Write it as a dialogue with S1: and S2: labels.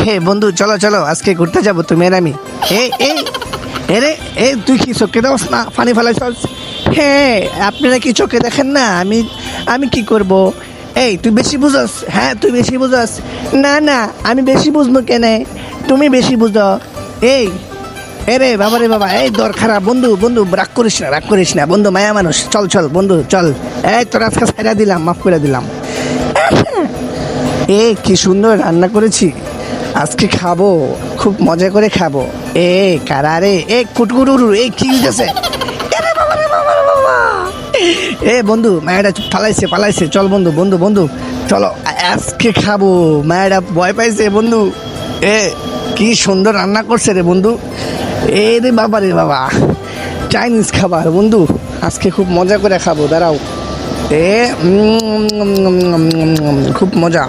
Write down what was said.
S1: হে বন্ধু, চলো চলো আজকে ঘুরতে যাবো তুমি আর আমি। এই এই এরে এই তুই কি চোখে দাস না পানি ফেলাইছস? হ্যাঁ, আপনারা কি চোখে দেখেন না? আমি আমি কি করব? এই তুই বেশি বুঝস? হ্যাঁ তুই বেশি বুঝস? না না, আমি বেশি বুঝবো কেনে? তুমি বেশি বুঝো। এই এরে বাবা রে বাবা, এই দর খারাপ বন্ধু, বন্ধু রাগ করিস না, রাগ করিস না বন্ধু, মায়া মানুষ। চল চল বন্ধু চল। এই তোর আজকে ছাইড়া দিলাম, মাফ করে দিলাম। এ কি সুন্দর রান্না করেছি, আজকে খাবো, খুব মজা করে খাবো। এ কারা রে? এ কুটকুটুরু, এই কি হইতেছে? এ বন্ধু, মায়েরা পালাইছে পালাইছে, চল বন্ধু, বন্ধু বন্ধু চলো আজকে খাবো। মায়েরা ভয় পাইছে বন্ধু। এ কি সুন্দর রান্না করছে রে বন্ধু। এ রে বাবা রে বাবা, চাইনিজ খাবার বন্ধু, আজকে খুব মজা করে খাবো, দাঁড়াও। এ খুব মজা।